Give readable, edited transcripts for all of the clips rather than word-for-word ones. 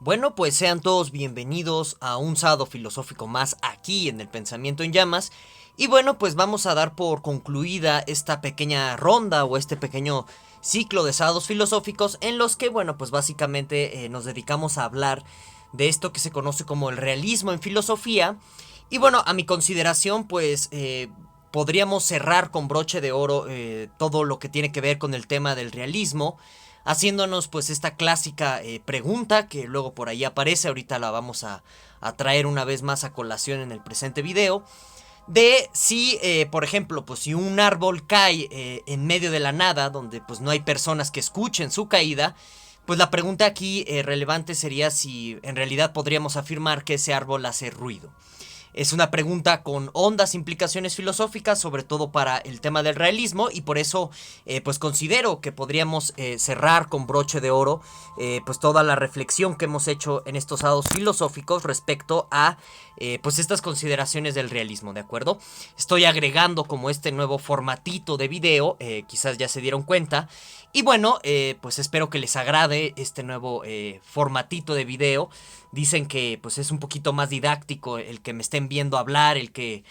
Bueno, pues sean todos bienvenidos a un sábado filosófico más aquí en el Pensamiento en Llamas. Y bueno, pues vamos a dar por concluida esta pequeña ronda o este pequeño ciclo de sábados filosóficos en los que, bueno, pues básicamente nos dedicamos a hablar de esto que se conoce como el realismo en filosofía. Y bueno, a mi consideración, pues podríamos cerrar con broche de oro todo lo que tiene que ver con el tema del realismo, haciéndonos pues esta clásica pregunta que luego por ahí aparece. Ahorita la vamos a traer una vez más a colación en el presente video, de si, por ejemplo, pues si un árbol cae en medio de la nada, donde pues no hay personas que escuchen su caída, pues la pregunta aquí relevante sería si en realidad podríamos afirmar que ese árbol hace ruido. Es una pregunta con hondas implicaciones filosóficas, sobre todo para el tema del realismo, y por eso pues considero que podríamos cerrar con broche de oro pues toda la reflexión que hemos hecho en estos sábados filosóficos respecto a pues estas consideraciones del realismo, ¿de acuerdo? Estoy agregando como este nuevo formatito de video, quizás ya se dieron cuenta, y bueno, pues espero que les agrade este nuevo formatito de video. Dicen que pues es un poquito más didáctico el que me estén viendo hablar, el que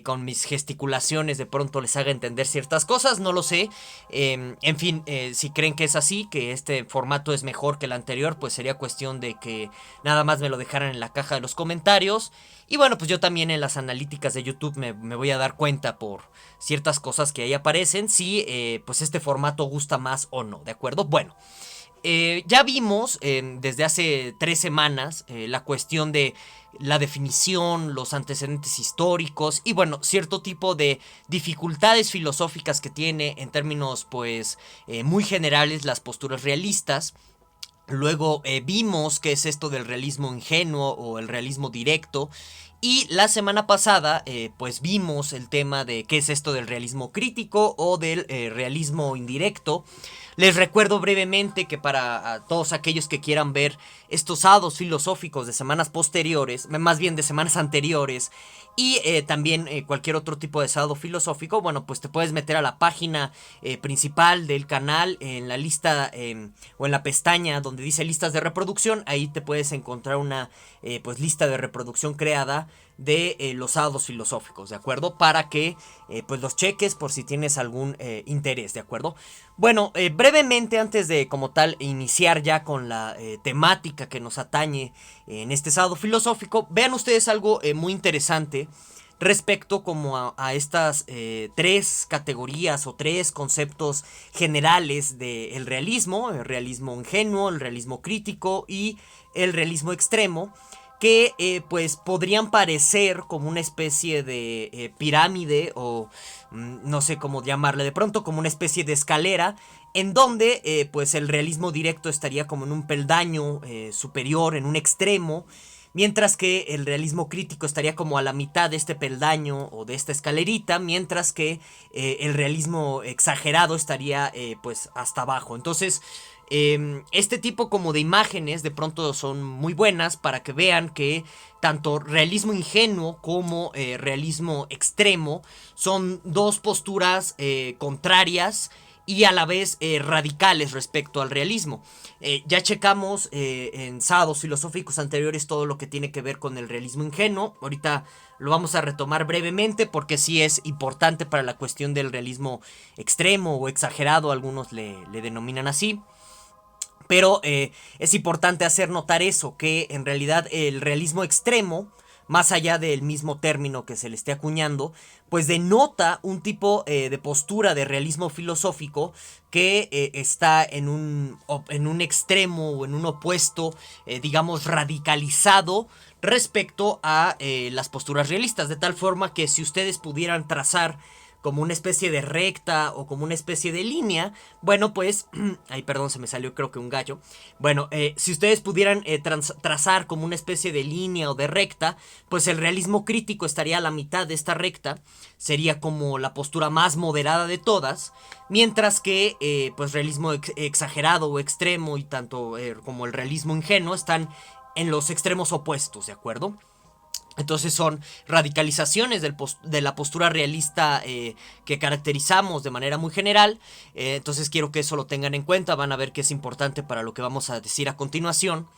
con mis gesticulaciones de pronto les haga entender ciertas cosas, no lo sé. En fin, si creen que es así, que este formato es mejor que el anterior, pues sería cuestión de que nada más me lo dejaran en la caja de los comentarios. Y bueno, pues yo también en las analíticas de YouTube me voy a dar cuenta por ciertas cosas que ahí aparecen, si pues este formato gusta más o no, ¿de acuerdo? Bueno. Ya vimos desde hace 3 semanas la cuestión de la definición, los antecedentes históricos y bueno, cierto tipo de dificultades filosóficas que tiene en términos pues muy generales las posturas realistas. Luego vimos qué es esto del realismo ingenuo o el realismo directo. Y la semana pasada pues vimos el tema de qué es esto del realismo crítico o del realismo indirecto. Les recuerdo brevemente que para todos aquellos que quieran ver estos hados filosóficos de semanas posteriores, más bien de semanas anteriores, y también cualquier otro tipo de sado filosófico, bueno, pues te puedes meter a la página principal del canal, en la lista o en la pestaña donde dice listas de reproducción. Ahí te puedes encontrar una pues lista de reproducción creada de los sábados filosóficos, ¿de acuerdo? Para que pues los cheques por si tienes algún interés, ¿de acuerdo? Bueno, brevemente antes de como tal iniciar ya con la temática que nos atañe en este sábado filosófico, vean ustedes algo muy interesante respecto como a estas tres categorías o tres conceptos generales del realismo: el realismo ingenuo, el realismo crítico y el realismo extremo, que pues podrían parecer como una especie de pirámide o no sé cómo llamarle, de pronto como una especie de escalera, en donde pues el realismo directo estaría como en un peldaño superior, en un extremo, mientras que el realismo crítico estaría como a la mitad de este peldaño o de esta escalerita, mientras que el realismo exagerado estaría pues hasta abajo. Entonces este tipo como de imágenes de pronto son muy buenas para que vean que tanto realismo ingenuo como realismo extremo son dos posturas contrarias y a la vez radicales respecto al realismo. Ya checamos en sábados filosóficos anteriores todo lo que tiene que ver con el realismo ingenuo. Ahorita lo vamos a retomar brevemente porque sí es importante para la cuestión del realismo extremo o exagerado, algunos le denominan así. Pero es importante hacer notar eso, que en realidad el realismo extremo, más allá del mismo término que se le esté acuñando, pues denota un tipo de postura de realismo filosófico que está en un extremo o en un opuesto, digamos, radicalizado respecto a las posturas realistas, de tal forma que si ustedes pudieran trazar como una especie de recta o como una especie de línea, bueno, pues, ay, perdón, se me salió creo que un gallo. Bueno, si ustedes pudieran trazar como una especie de línea o de recta, pues el realismo crítico estaría a la mitad de esta recta, sería como la postura más moderada de todas, mientras que, pues, realismo exagerado o extremo y tanto como el realismo ingenuo están en los extremos opuestos, ¿de acuerdo? Entonces son radicalizaciones de la postura realista que caracterizamos de manera muy general. Entonces quiero que eso lo tengan en cuenta. Van a ver que es importante para lo que vamos a decir a continuación.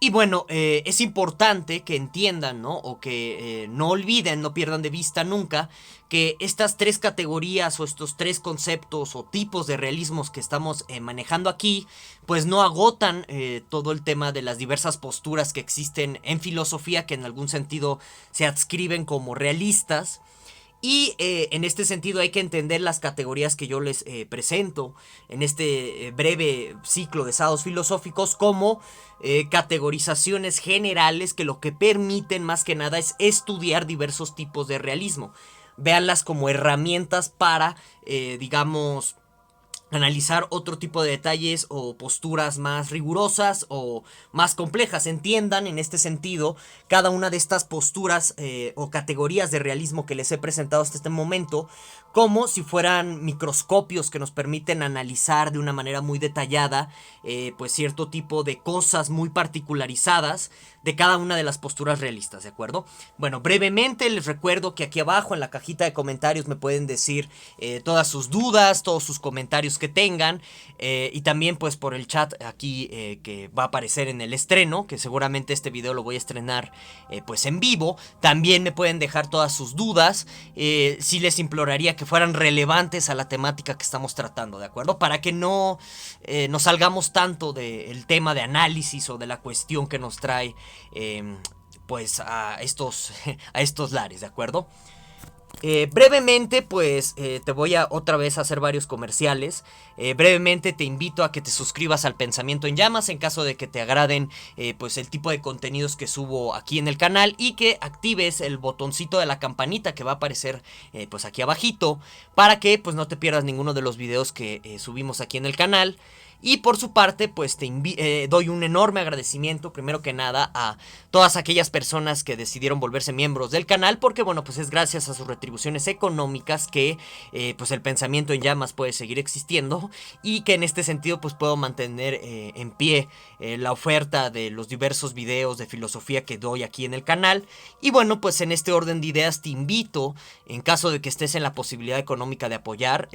Y bueno, es importante que entiendan, ¿no? O que no olviden, no pierdan de vista nunca que estas tres categorías o estos tres conceptos o tipos de realismos que estamos manejando aquí, pues no agotan todo el tema de las diversas posturas que existen en filosofía, que en algún sentido se adscriben como realistas. Y en este sentido hay que entender las categorías que yo les presento en este breve ciclo de sábados filosóficos como categorizaciones generales que lo que permiten más que nada es estudiar diversos tipos de realismo. Véanlas como herramientas para, digamos, analizar otro tipo de detalles o posturas más rigurosas o más complejas. Entiendan en este sentido cada una de estas posturas o categorías de realismo que les he presentado hasta este momento como si fueran microscopios que nos permiten analizar de una manera muy detallada pues cierto tipo de cosas muy particularizadas de cada una de las posturas realistas, ¿de acuerdo? Bueno, brevemente les recuerdo que aquí abajo en la cajita de comentarios me pueden decir todas sus dudas, todos sus comentarios que tengan y también pues por el chat aquí que va a aparecer en el estreno, que seguramente este video lo voy a estrenar pues en vivo, también me pueden dejar todas sus dudas, sí les imploraría que fueran relevantes a la temática que estamos tratando, ¿de acuerdo? Para que no nos salgamos tanto del tema de análisis o de la cuestión que nos trae pues a estos lares, ¿de acuerdo? Brevemente pues te voy a otra vez hacer varios comerciales. Brevemente te invito a que te suscribas al Pensamiento en Llamas en caso de que te agraden pues el tipo de contenidos que subo aquí en el canal, y que actives el botoncito de la campanita que va a aparecer pues aquí abajito para que pues no te pierdas ninguno de los videos que subimos aquí en el canal. Y por su parte, pues doy un enorme agradecimiento, primero que nada, a todas aquellas personas que decidieron volverse miembros del canal, porque bueno, pues es gracias a sus retribuciones económicas que pues el Pensamiento en Llamas puede seguir existiendo, y que en este sentido pues puedo mantener en pie la oferta de los diversos videos de filosofía que doy aquí en el canal. Y bueno, pues en este orden de ideas te invito, en caso de que estés en la posibilidad económica de apoyar,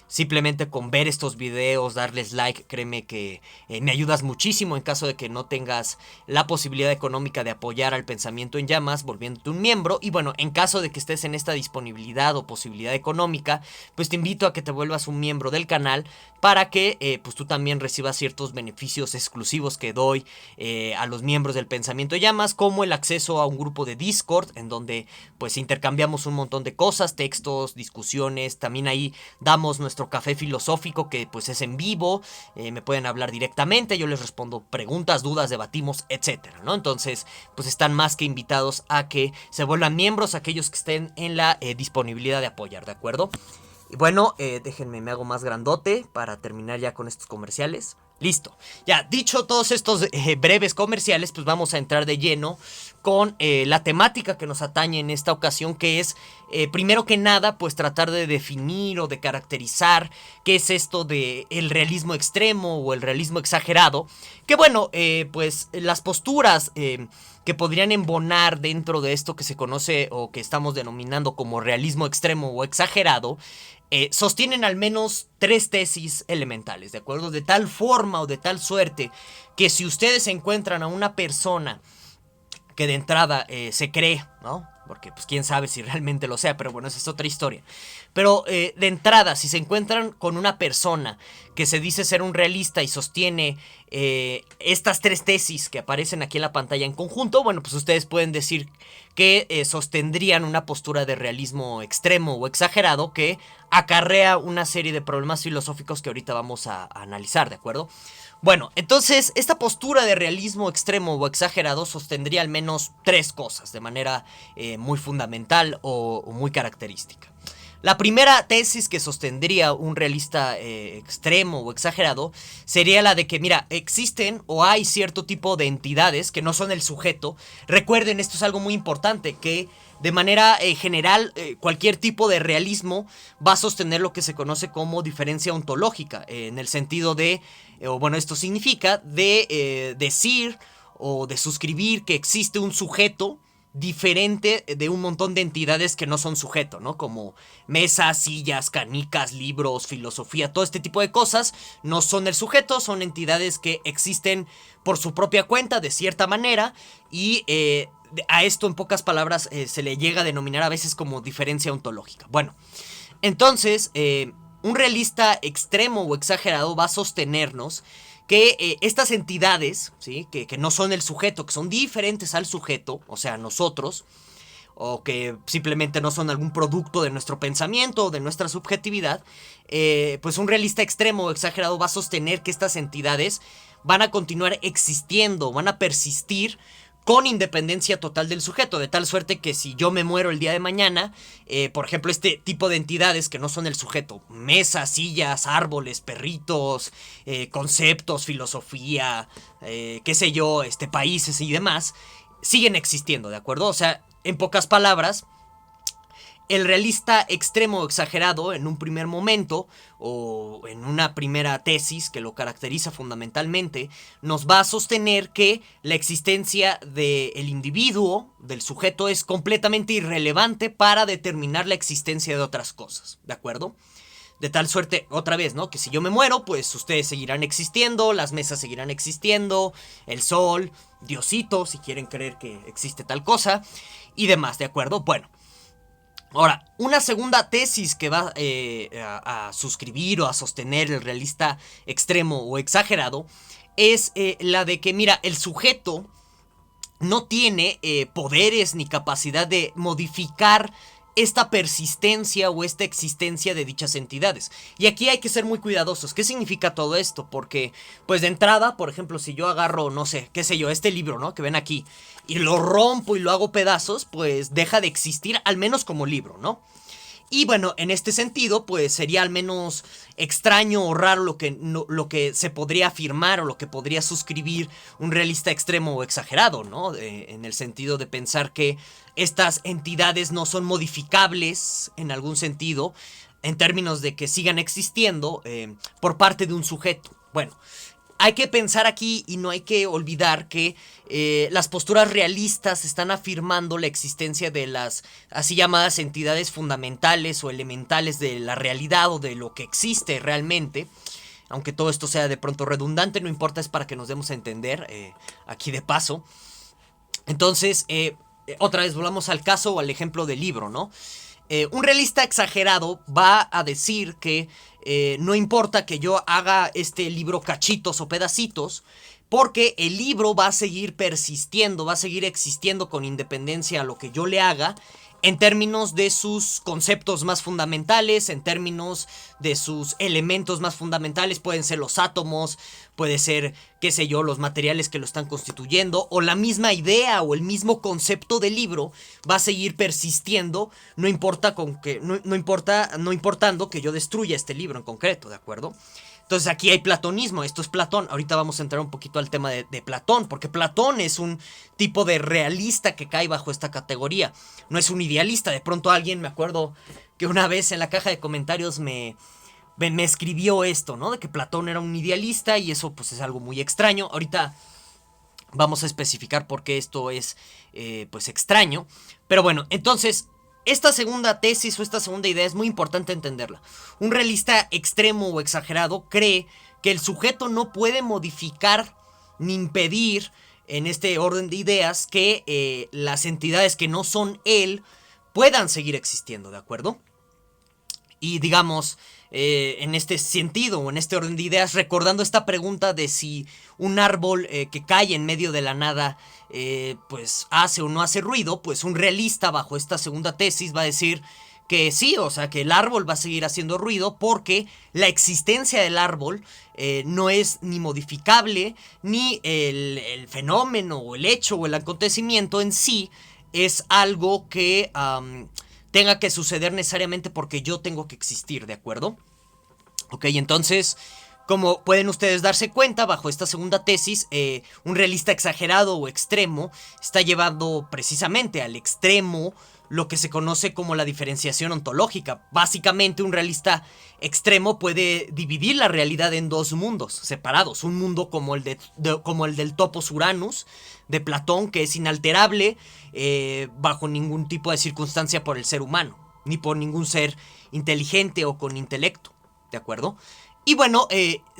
simplemente con ver estos videos, darles like, créeme que me ayudas muchísimo. En caso de que no tengas la posibilidad económica de apoyar al Pensamiento en Llamas, volviéndote un miembro. Y bueno, en caso de que estés en esta disponibilidad o posibilidad económica, pues te invito a que te vuelvas un miembro del canal para que pues tú también recibas ciertos beneficios exclusivos que doy a los miembros del Pensamiento en Llamas, como el acceso a un grupo de Discord en donde pues intercambiamos un montón de cosas, textos, discusiones. También ahí damos nuestro café filosófico, que pues es en vivo, me pueden hablar directamente, yo les respondo preguntas, dudas, debatimos, etcétera, ¿no? Entonces pues están más que invitados a que se vuelvan miembros aquellos que estén en la disponibilidad de apoyar, ¿de acuerdo? Y bueno, déjenme, me hago más grandote para terminar ya con estos comerciales. Listo. Ya, dicho todos estos breves comerciales, pues vamos a entrar de lleno con la temática que nos atañe en esta ocasión, que es, primero que nada, pues tratar de definir o de caracterizar qué es esto de el realismo extremo o el realismo exagerado. Que bueno, pues las posturas que podrían embonar dentro de esto que se conoce o que estamos denominando como realismo extremo o exagerado, sostienen al menos tres tesis elementales, ¿de acuerdo? De tal forma o de tal suerte que si ustedes encuentran a una persona que de entrada se cree, ¿no? Porque pues quién sabe si realmente lo sea, pero bueno, esa es otra historia. Pero de entrada, si se encuentran con una persona que se dice ser un realista y sostiene estas tres tesis que aparecen aquí en la pantalla en conjunto, bueno, pues ustedes pueden decir que sostendrían una postura de realismo extremo o exagerado que acarrea una serie de problemas filosóficos que ahorita vamos a analizar, ¿de acuerdo? Bueno, entonces esta postura de realismo extremo o exagerado sostendría al menos tres cosas de manera muy fundamental o muy característica. La primera tesis que sostendría un realista extremo o exagerado sería la de que, mira, existen o hay cierto tipo de entidades que no son el sujeto. Recuerden, esto es algo muy importante, que de manera general cualquier tipo de realismo va a sostener lo que se conoce como diferencia ontológica, en el sentido de, o bueno, esto significa de decir o de suscribir que existe un sujeto diferente de un montón de entidades que no son sujeto, ¿no? Como mesas, sillas, canicas, libros, filosofía, todo este tipo de cosas no son el sujeto, son entidades que existen por su propia cuenta de cierta manera y a esto en pocas palabras se le llega a denominar a veces como diferencia ontológica. Bueno, entonces un realista extremo o exagerado va a sostenernos que estas entidades, ¿sí? Que no son el sujeto, que son diferentes al sujeto, o sea, nosotros, o que simplemente no son algún producto de nuestro pensamiento o de nuestra subjetividad, pues un realista extremo o exagerado va a sostener que estas entidades van a continuar existiendo, van a persistir con independencia total del sujeto, de tal suerte que si yo me muero el día de mañana, por ejemplo, este tipo de entidades que no son el sujeto, mesas, sillas, árboles, perritos, conceptos, filosofía, qué sé yo, países y demás, siguen existiendo, ¿de acuerdo? O sea, en pocas palabras, el realista extremo o exagerado en un primer momento o en una primera tesis que lo caracteriza fundamentalmente nos va a sostener que la existencia del individuo, del sujeto, es completamente irrelevante para determinar la existencia de otras cosas, ¿de acuerdo? De tal suerte, otra vez, ¿no? Que si yo me muero, pues ustedes seguirán existiendo, las mesas seguirán existiendo, el sol, Diosito, si quieren creer que existe tal cosa, y demás, ¿de acuerdo? Bueno. Ahora, una segunda tesis que va a suscribir o a sostener el realista extremo o exagerado es la de que, mira, el sujeto no tiene poderes ni capacidad de modificar esta persistencia o esta existencia de dichas entidades. Y aquí hay que ser muy cuidadosos. ¿Qué significa todo esto? Porque, pues de entrada, por ejemplo, si yo agarro, no sé, qué sé yo, este libro, ¿no? Que ven aquí, y lo rompo y lo hago pedazos, pues deja de existir, al menos como libro, ¿no? Y bueno, en este sentido, pues sería al menos extraño o raro lo que se podría afirmar o lo que podría suscribir un realista extremo o exagerado, ¿no? En el sentido de pensar que estas entidades no son modificables en algún sentido, en términos de que sigan existiendo por parte de un sujeto. Bueno, hay que pensar aquí y no hay que olvidar que las posturas realistas están afirmando la existencia de las así llamadas entidades fundamentales o elementales de la realidad o de lo que existe realmente. Aunque todo esto sea de pronto redundante, no importa, es para que nos demos a entender aquí de paso. Entonces, otra vez volvamos al caso o al ejemplo del libro, ¿no? Un realista exagerado va a decir que no importa que yo haga este libro cachitos o pedacitos, porque el libro va a seguir persistiendo, va a seguir existiendo con independencia a lo que yo le haga, en términos de sus conceptos más fundamentales, en términos de sus elementos más fundamentales. Pueden ser los átomos, puede ser, qué sé yo, los materiales que lo están constituyendo, o la misma idea o el mismo concepto del libro va a seguir persistiendo, no importando que yo destruya este libro en concreto, ¿de acuerdo? Entonces aquí hay platonismo, esto es Platón. Ahorita vamos a entrar un poquito al tema de Platón, porque Platón es un tipo de realista que cae bajo esta categoría. No es un idealista. De pronto alguien, me acuerdo que una vez en la caja de comentarios me escribió esto, ¿no? De que Platón era un idealista y eso pues es algo muy extraño. Ahorita vamos a especificar por qué esto es pues extraño. Pero bueno, entonces esta segunda tesis o esta segunda idea es muy importante entenderla. Un realista extremo o exagerado cree que el sujeto no puede modificar ni impedir, en este orden de ideas, que las entidades que no son él puedan seguir existiendo, ¿de acuerdo? Y digamos, en este sentido o en este orden de ideas, recordando esta pregunta de si un árbol que cae en medio de la nada pues hace o no hace ruido, pues un realista bajo esta segunda tesis va a decir que sí, o sea que el árbol va a seguir haciendo ruido porque la existencia del árbol no es ni modificable, ni el fenómeno o el hecho o el acontecimiento en sí es algo que tenga que suceder necesariamente porque yo tengo que existir, ¿de acuerdo? Ok, entonces, como pueden ustedes darse cuenta, bajo esta segunda tesis, un realista exagerado o extremo está llevando precisamente al extremo lo que se conoce como la diferenciación ontológica. Básicamente, un realista extremo puede dividir la realidad en dos mundos separados. Un mundo como el del topos Uranus de Platón, que es inalterable bajo ningún tipo de circunstancia por el ser humano, ni por ningún ser inteligente o con intelecto, ¿de acuerdo? Y bueno,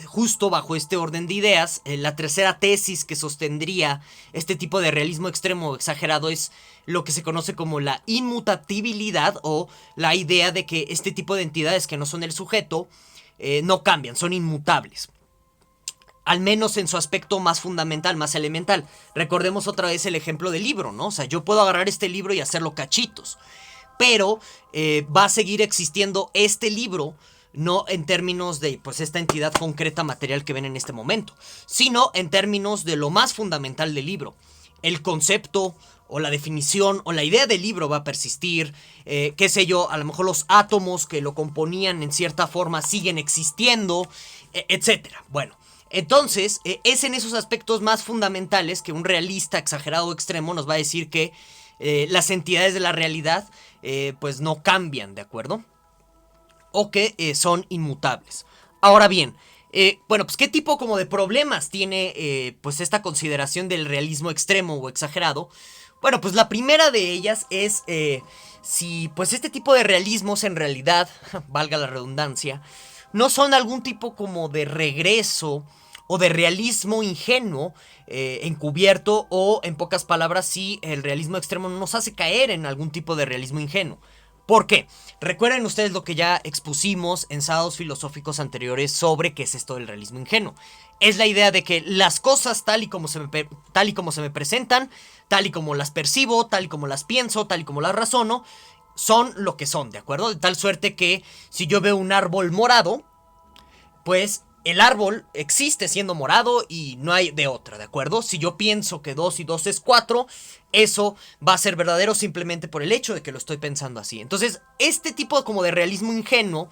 justo bajo este orden de ideas, la tercera tesis que sostendría este tipo de realismo extremo o exagerado es lo que se conoce como la inmutabilidad, o la idea de que este tipo de entidades que no son el sujeto no cambian, son inmutables. Al menos en su aspecto más fundamental, más elemental. Recordemos otra vez el ejemplo del libro, ¿no? O sea, yo puedo agarrar este libro y hacerlo cachitos, pero va a seguir existiendo este libro, no en términos de pues esta entidad concreta material que ven en este momento, sino en términos de lo más fundamental del libro. El concepto o la definición o la idea del libro va a persistir, qué sé yo, a lo mejor los átomos que lo componían en cierta forma siguen existiendo, etcétera. Bueno, entonces es en esos aspectos más fundamentales que un realista exagerado o extremo nos va a decir que las entidades de la realidad pues no cambian, ¿de acuerdo? O que son inmutables. Ahora bien, bueno, pues qué tipo como de problemas tiene pues esta consideración del realismo extremo o exagerado. Bueno, pues la primera de ellas es si pues este tipo de realismos en realidad, valga la redundancia, no son algún tipo como de regreso o de realismo ingenuo encubierto, o en pocas palabras, si el realismo extremo nos hace caer en algún tipo de realismo ingenuo. ¿Por qué? Recuerden ustedes lo que ya expusimos en sábados filosóficos anteriores sobre qué es esto del realismo ingenuo. Es la idea de que las cosas tal y como se me presentan, tal y como las percibo, tal y como las pienso, tal y como las razono, son lo que son, ¿de acuerdo? De tal suerte que si yo veo un árbol morado, pues el árbol existe siendo morado y no hay de otra, ¿de acuerdo? Si yo pienso que 2 y 2 es 4, eso va a ser verdadero simplemente por el hecho de que lo estoy pensando así. Entonces, este tipo como de realismo ingenuo,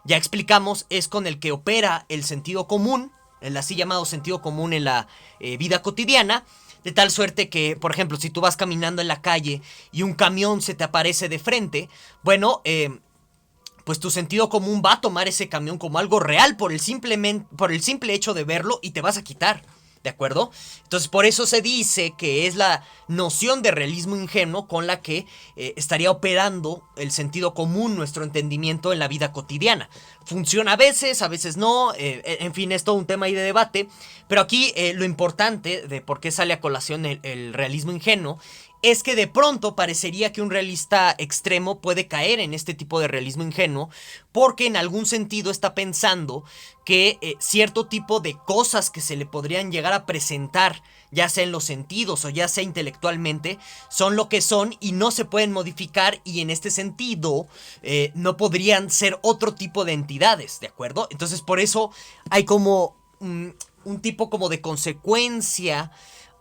ya explicamos, es con el que opera el sentido común, el así llamado sentido común en la vida cotidiana, de tal suerte que, por ejemplo, si tú vas caminando en la calle y un camión se te aparece de frente, bueno, pues tu sentido común va a tomar ese camión como algo real por el simple hecho de verlo, y te vas a quitar, ¿de acuerdo? Entonces por eso se dice que es la noción de realismo ingenuo con la que estaría operando el sentido común, nuestro entendimiento en la vida cotidiana. Funciona a veces no, en fin, es todo un tema ahí de debate, pero aquí lo importante de por qué sale a colación el realismo ingenuo es que de pronto parecería que un realista extremo puede caer en este tipo de realismo ingenuo, porque en algún sentido está pensando que cierto tipo de cosas que se le podrían llegar a presentar, ya sea en los sentidos o ya sea intelectualmente, son lo que son y no se pueden modificar, y en este sentido no podrían ser otro tipo de entidades, ¿de acuerdo? Entonces por eso hay como un tipo como de consecuencia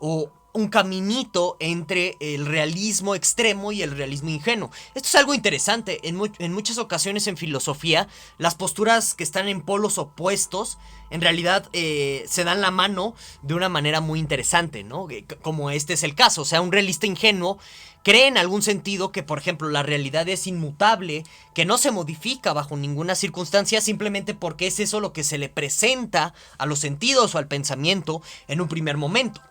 o un caminito entre el realismo extremo y el realismo ingenuo. Esto es algo interesante. En muchas ocasiones en filosofía, las posturas que están en polos opuestos en realidad se dan la mano de una manera muy interesante, ¿no? Como este es el caso. O sea, un realista ingenuo cree en algún sentido que, por ejemplo, la realidad es inmutable, que no se modifica bajo ninguna circunstancia, simplemente porque es eso lo que se le presenta a los sentidos o al pensamiento en un primer momento.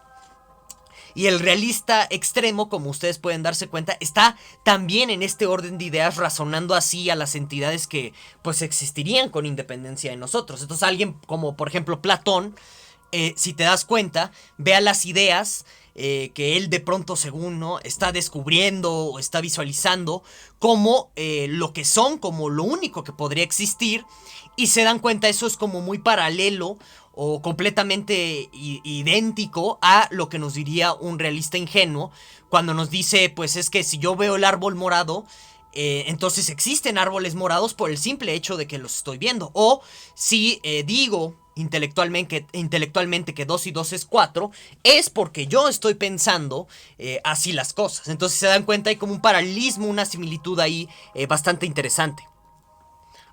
Y el realista extremo, como ustedes pueden darse cuenta, está también en este orden de ideas, razonando así a las entidades que pues existirían con independencia de nosotros. Entonces alguien como por ejemplo Platón, si te das cuenta, vea las ideas que él de pronto, según, ¿no?, está descubriendo o está visualizando como lo que son, como lo único que podría existir, y se dan cuenta, eso es como muy paralelo o completamente idéntico a lo que nos diría un realista ingenuo cuando nos dice, pues es que si yo veo el árbol morado, entonces existen árboles morados por el simple hecho de que los estoy viendo. O si digo intelectualmente que 2 y 2 es 4, es porque yo estoy pensando así las cosas. Entonces se dan cuenta, hay como un paralelismo, una similitud ahí bastante interesante.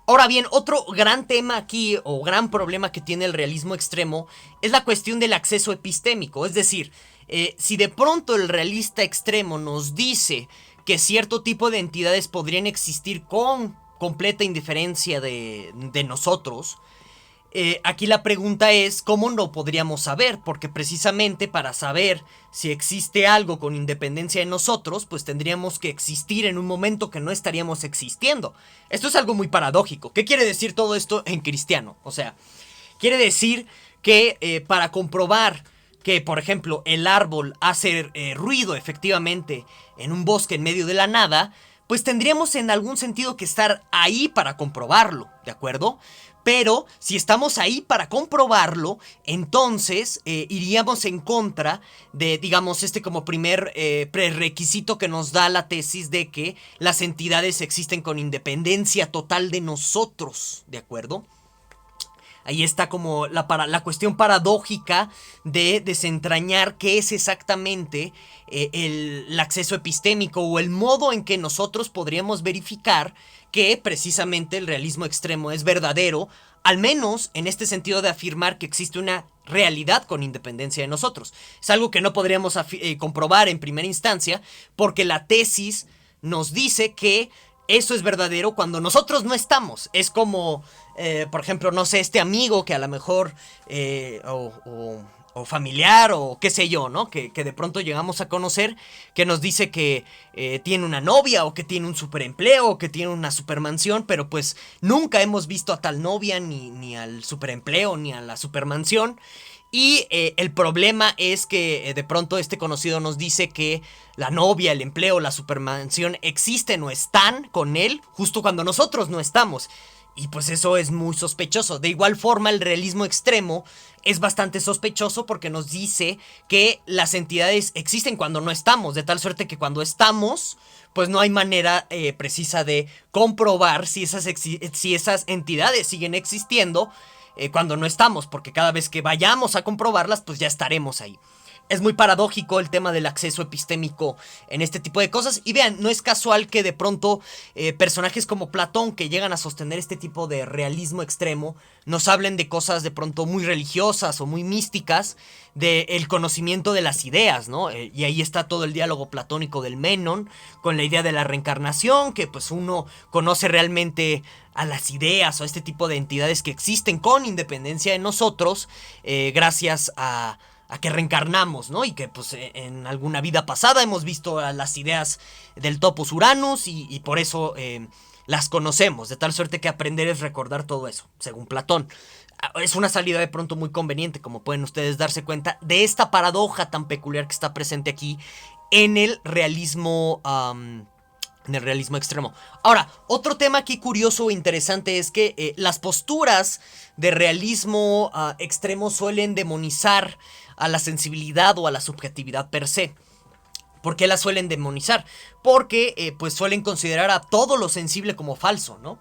Ahora bien, otro gran tema aquí, o gran problema que tiene el realismo extremo, es la cuestión del acceso epistémico. Es decir, si de pronto el realista extremo nos dice que cierto tipo de entidades podrían existir con completa indiferencia de nosotros. Aquí la pregunta es, ¿cómo no podríamos saber? Porque precisamente para saber si existe algo con independencia de nosotros, pues tendríamos que existir en un momento que no estaríamos existiendo. Esto es algo muy paradójico. ¿Qué quiere decir todo esto en cristiano? O sea, quiere decir que para comprobar que, por ejemplo, el árbol hace ruido efectivamente en un bosque en medio de la nada, pues tendríamos en algún sentido que estar ahí para comprobarlo, ¿de acuerdo? Pero si estamos ahí para comprobarlo, entonces iríamos en contra de, digamos, este como primer prerequisito que nos da la tesis de que las entidades existen con independencia total de nosotros, ¿de acuerdo? Ahí está como la cuestión paradójica de desentrañar qué es exactamente el acceso epistémico o el modo en que nosotros podríamos verificar que precisamente el realismo extremo es verdadero, al menos en este sentido de afirmar que existe una realidad con independencia de nosotros. Es algo que no podríamos comprobar en primera instancia porque la tesis nos dice que eso es verdadero cuando nosotros no estamos. Es como, por ejemplo, no sé, este amigo que a lo mejor, o familiar, o qué sé yo, ¿no? Que de pronto llegamos a conocer, que nos dice que tiene una novia, o que tiene un superempleo, o que tiene una supermansión, pero pues nunca hemos visto a tal novia, ni al superempleo, ni a la supermansión. Y el problema es que de pronto este conocido nos dice que la novia, el empleo, la supermansión existen o están con él justo cuando nosotros no estamos. Y pues eso es muy sospechoso. De igual forma, el realismo extremo es bastante sospechoso porque nos dice que las entidades existen cuando no estamos, de tal suerte que cuando estamos, pues no hay manera precisa de comprobar si esas entidades siguen existiendo cuando no estamos, porque cada vez que vayamos a comprobarlas, pues ya estaremos ahí. Es muy paradójico el tema del acceso epistémico en este tipo de cosas. Y vean, no es casual que de pronto personajes como Platón, que llegan a sostener este tipo de realismo extremo, nos hablen de cosas de pronto muy religiosas o muy místicas, del conocimiento de las ideas, ¿no? Y ahí está todo el diálogo platónico del Menon, con la idea de la reencarnación, que pues uno conoce realmente a las ideas o a este tipo de entidades que existen con independencia de nosotros, gracias a que reencarnamos, ¿no? Y que pues en alguna vida pasada hemos visto a las ideas del Topos Uranus y por eso las conocemos, de tal suerte que aprender es recordar todo eso, según Platón. Es una salida de pronto muy conveniente, como pueden ustedes darse cuenta, de esta paradoja tan peculiar que está presente aquí en el realismo extremo. Ahora, otro tema aquí curioso e interesante es que las posturas de realismo extremo suelen demonizar a la sensibilidad o a la subjetividad per se. ¿Por qué la suelen demonizar? Porque pues suelen considerar a todo lo sensible como falso, ¿no?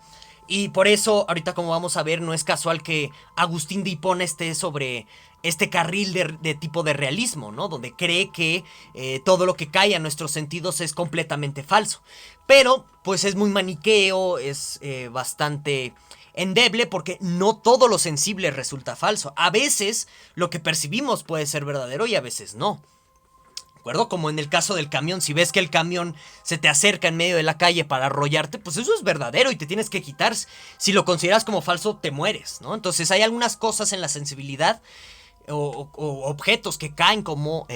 Y por eso, ahorita como vamos a ver, no es casual que Agustín de Hipona esté sobre este carril de tipo de realismo, ¿no? Donde cree que todo lo que cae a nuestros sentidos es completamente falso. Pero, pues es muy maniqueo, es bastante endeble porque no todo lo sensible resulta falso. A veces lo que percibimos puede ser verdadero y a veces no. ¿De acuerdo? Como en el caso del camión, si ves que el camión se te acerca en medio de la calle para arrollarte, pues eso es verdadero y te tienes que quitar. Si lo consideras como falso, te mueres, ¿no? Entonces hay algunas cosas en la sensibilidad o objetos que caen como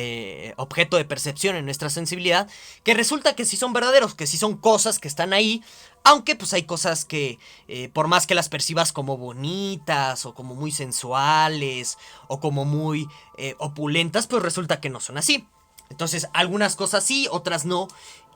objeto de percepción en nuestra sensibilidad, que resulta que sí son verdaderos, que sí son cosas que están ahí, aunque pues hay cosas que por más que las percibas como bonitas o como muy sensuales o como muy opulentas, pues resulta que no son así. Entonces algunas cosas sí, otras no.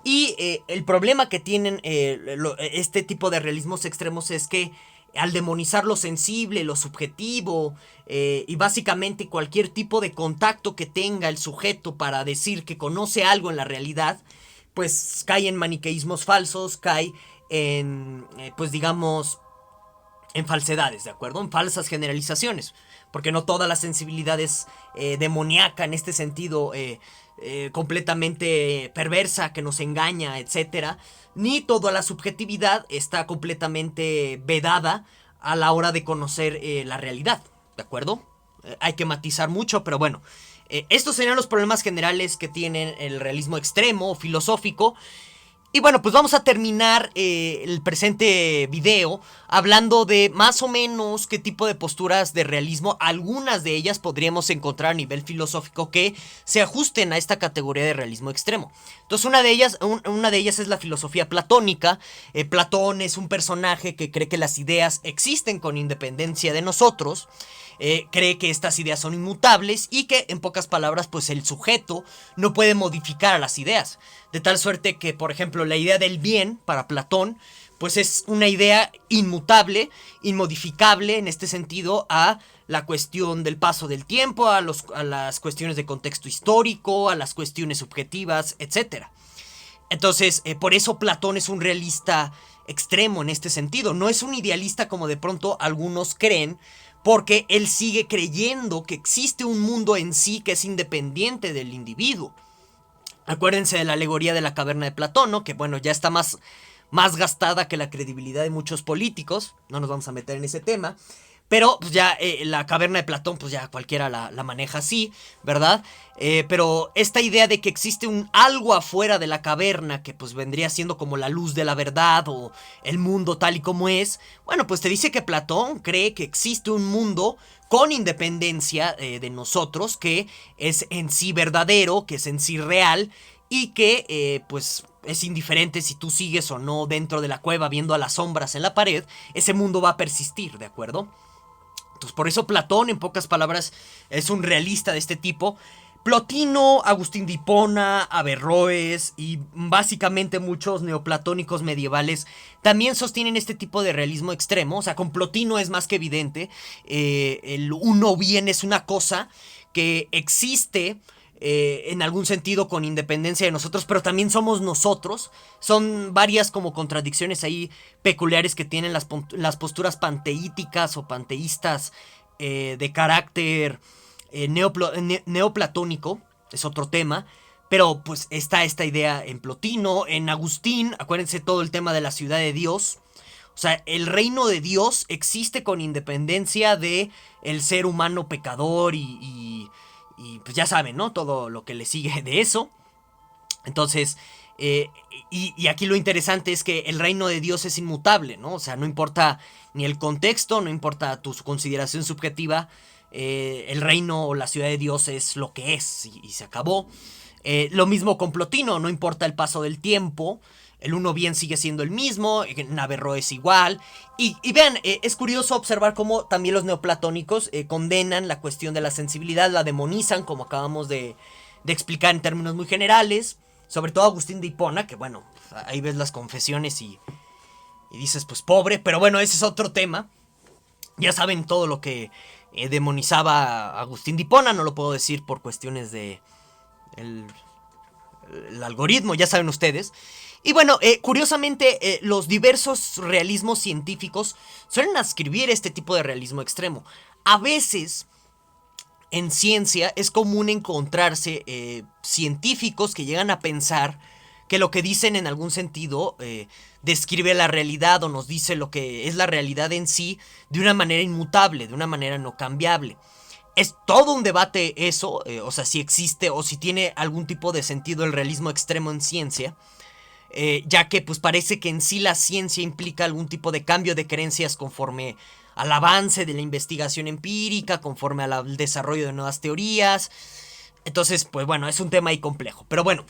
Y el problema que tienen este tipo de realismos extremos es que al demonizar lo sensible, lo subjetivo y básicamente cualquier tipo de contacto que tenga el sujeto para decir que conoce algo en la realidad, pues cae en maniqueísmos falsos, cae en, pues digamos, en falsedades, ¿de acuerdo? En falsas generalizaciones, porque no toda la sensibilidad es demoníaca en este sentido, completamente perversa, que nos engaña, etcétera, ni toda la subjetividad está completamente vedada a la hora de conocer la realidad, ¿de acuerdo? Hay que matizar mucho, pero bueno, estos serían los problemas generales que tienen el realismo extremo o filosófico. Y bueno, pues vamos a terminar el presente video hablando de más o menos qué tipo de posturas de realismo, algunas de ellas podríamos encontrar a nivel filosófico que se ajusten a esta categoría de realismo extremo. Entonces una de ellas es la filosofía platónica. Platón es un personaje que cree que las ideas existen con independencia de nosotros. Cree que estas ideas son inmutables y que, en pocas palabras, pues el sujeto no puede modificar a las ideas. De tal suerte que, por ejemplo, la idea del bien para Platón, pues es una idea inmutable, inmodificable en este sentido a la cuestión del paso del tiempo, a las cuestiones de contexto histórico, a las cuestiones subjetivas, etc. Entonces, por eso Platón es un realista extremo en este sentido. No es un idealista como de pronto algunos creen, porque él sigue creyendo que existe un mundo en sí que es independiente del individuo. Acuérdense de la alegoría de la caverna de Platón, ¿no? Que bueno, ya está más gastada que la credibilidad de muchos políticos. No nos vamos a meter en ese tema. Pero pues ya la caverna de Platón, pues ya cualquiera la maneja así, ¿verdad? Pero esta idea de que existe un algo afuera de la caverna que pues vendría siendo como la luz de la verdad o el mundo tal y como es, bueno, pues te dice que Platón cree que existe un mundo con independencia de nosotros, que es en sí verdadero, que es en sí real y que pues es indiferente si tú sigues o no dentro de la cueva viendo a las sombras en la pared, ese mundo va a persistir, ¿de acuerdo? Entonces, por eso Platón, en pocas palabras, es un realista de este tipo. Plotino, Agustín de Hipona, Averroes y básicamente muchos neoplatónicos medievales también sostienen este tipo de realismo extremo. O sea, con Plotino es más que evidente. El uno bien es una cosa que existe en algún sentido con independencia de nosotros, pero también somos nosotros. Son varias como contradicciones ahí peculiares que tienen las posturas panteíticas o panteístas de carácter neoplatónico, es otro tema. Pero pues está esta idea en Plotino, en Agustín, acuérdense todo el tema de la ciudad de Dios. O sea, el reino de Dios existe con independencia de el ser humano pecador y pues ya saben, ¿no? Todo lo que le sigue de eso. Entonces, y aquí lo interesante es que el reino de Dios es inmutable, ¿no? O sea, no importa ni el contexto, no importa tu consideración subjetiva, el reino o la ciudad de Dios es lo que es y se acabó. Lo mismo con Plotino, no importa el paso del tiempo, el uno bien sigue siendo el mismo, Averroes es igual. Y vean, es curioso observar cómo también los neoplatónicos condenan la cuestión de la sensibilidad, la demonizan, como acabamos de explicar en términos muy generales. Sobre todo Agustín de Hipona, que bueno, ahí ves las confesiones y dices, pues pobre, pero bueno, ese es otro tema. Ya saben todo lo que demonizaba Agustín de Hipona, no lo puedo decir por cuestiones de el algoritmo, ya saben ustedes. Y bueno, curiosamente, los diversos realismos científicos suelen ascribir este tipo de realismo extremo. A veces, en ciencia, es común encontrarse científicos que llegan a pensar que lo que dicen en algún sentido describe la realidad o nos dice lo que es la realidad en sí de una manera inmutable, de una manera no cambiable. Es todo un debate eso, o sea, si existe o si tiene algún tipo de sentido el realismo extremo en ciencia. Ya que pues parece que en sí la ciencia implica algún tipo de cambio de creencias conforme al avance de la investigación empírica, conforme al desarrollo de nuevas teorías. Entonces, pues bueno, es un tema ahí complejo. Pero bueno,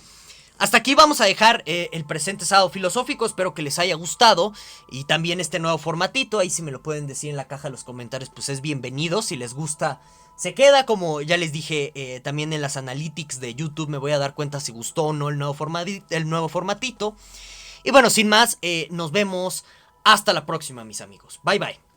hasta aquí vamos a dejar el presente sábado filosófico. Espero que les haya gustado. Y también este nuevo formatito, ahí si me lo pueden decir en la caja de los comentarios, pues es bienvenido. Si les gusta, se queda. Como ya les dije, también en las analytics de YouTube me voy a dar cuenta si gustó o no el nuevo formatito. Y bueno, sin más, nos vemos hasta la próxima, mis amigos. Bye bye.